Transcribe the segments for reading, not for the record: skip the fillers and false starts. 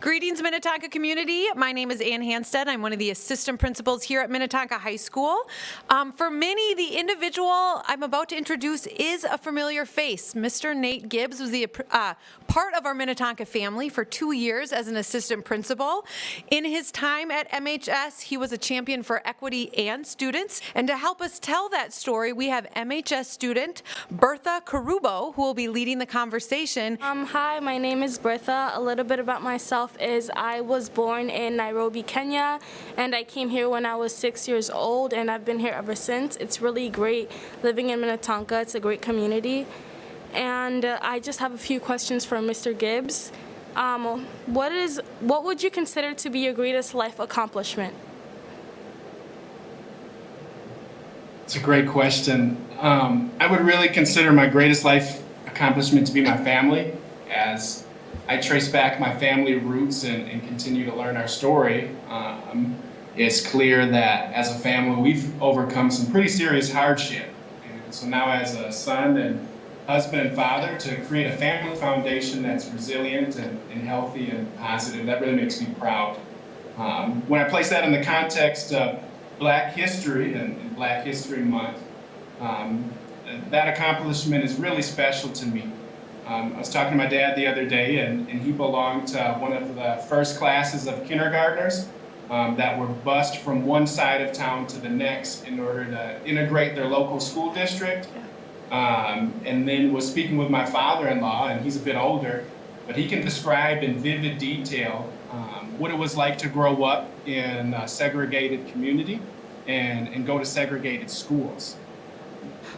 Greetings, Minnetonka community. My name is Ann Hanstead. I'm one of the assistant principals here at Minnetonka High School. For many, the individual I'm about to introduce is a familiar face. Mr. Nate Gibbs was the part of our Minnetonka family for 2 years as an assistant principal. In his time at MHS, he was a champion for equity and students. And to help us tell that story, we have MHS student Bertha Carubo, who will be leading the conversation. Hi, my name is Bertha. A little bit about myself is I was born in Nairobi, Kenya, and I came here when I was 6 years old, and I've been here ever since. It's really great living in Minnetonka. It's a great community. And I just have a few questions for Mr. Gibbs. What would you consider to be your greatest life accomplishment? It's a great question. I would really consider my greatest life accomplishment to be my family. As I trace back my family roots and continue to learn our story, it's clear that as a family we've overcome some pretty serious hardship. And so now as a son and husband and father, to create a family foundation that's resilient and healthy and positive, that really makes me proud. When I place that in the context of Black History and Black History Month, that accomplishment is really special to me. I was talking to my dad the other day, and he belonged to one of the first classes of kindergartners that were bused from one side of town to the next in order to integrate their local school district. And then was speaking with my father-in-law, and he's a bit older, but he can describe in vivid detail what it was like to grow up in a segregated community and go to segregated schools.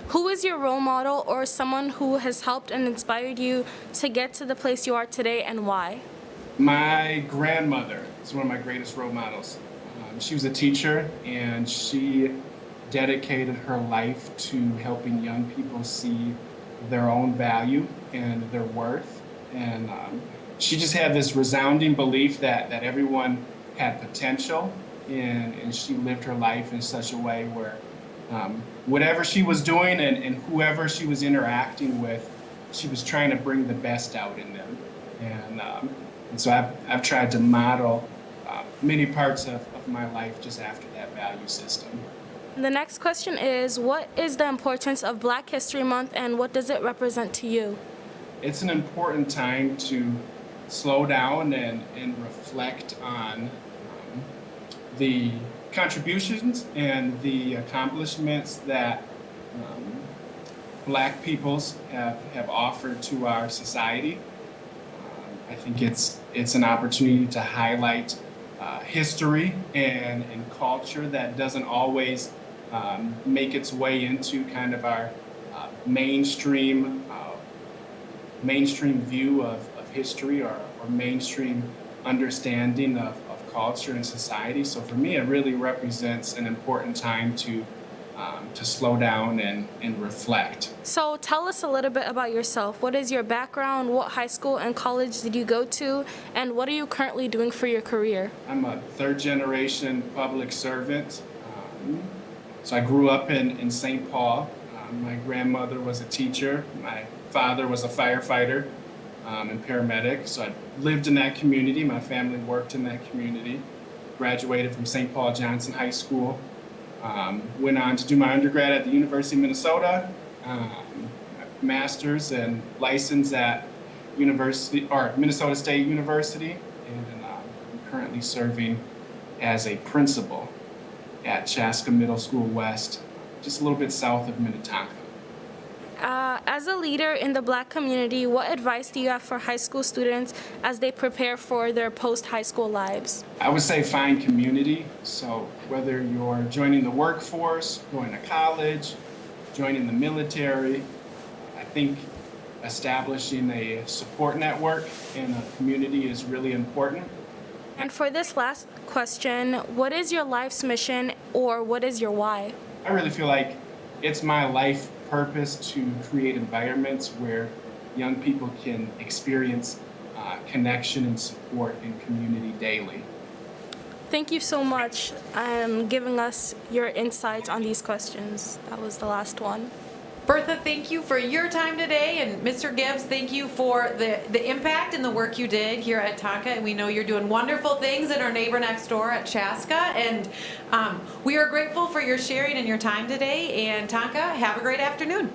Who is your role model or someone who has helped and inspired you to get to the place you are today, and why? My grandmother is one of my greatest role models. She was a teacher, and she dedicated her life to helping young people see their own value and their worth. And she just had this resounding belief that everyone had potential, and she lived her life in such a way where whatever she was doing and whoever she was interacting with, she was trying to bring the best out in them. And so I've tried to model many parts of my life just after that value system. The next question is, what is the importance of Black History Month, and what does it represent to you? It's an important time to slow down and reflect on the contributions and the accomplishments that Black peoples have offered to our society. I think it's an opportunity to highlight history and culture that doesn't always make its way into kind of our mainstream view of history or mainstream understanding of culture and society. So for me, it really represents an important time to slow down and reflect. So tell us a little bit about yourself. What is your background? What high school and college did you go to? And what are you currently doing for your career? I'm a third generation public servant. So I grew up in St. Paul. My grandmother was a teacher. My father was a firefighter and paramedic. So I lived in that community. My family worked in that community. Graduated from St. Paul Johnson High School. Went on to do my undergrad at the University of Minnesota. Master's and license at Minnesota State University. And I'm currently serving as a principal at Chaska Middle School West, just a little bit south of Minnetonka. As a leader in the Black community, what advice do you have for high school students as they prepare for their post-high school lives? I would say find community. So whether you're joining the workforce, going to college, joining the military, I think establishing a support network in a community is really important. And for this last question, what is your life's mission, or what is your why? I really feel like it's my life purpose to create environments where young people can experience connection and support in community daily. Thank you so much for giving us your insights on these questions. That was the last one. Bertha, thank you for your time today, and Mr. Gibbs, thank you for the impact and the work you did here at Tonka. And we know you're doing wonderful things in our neighbor next door at Chaska, and we are grateful for your sharing and your time today. And Tonka, have a great afternoon.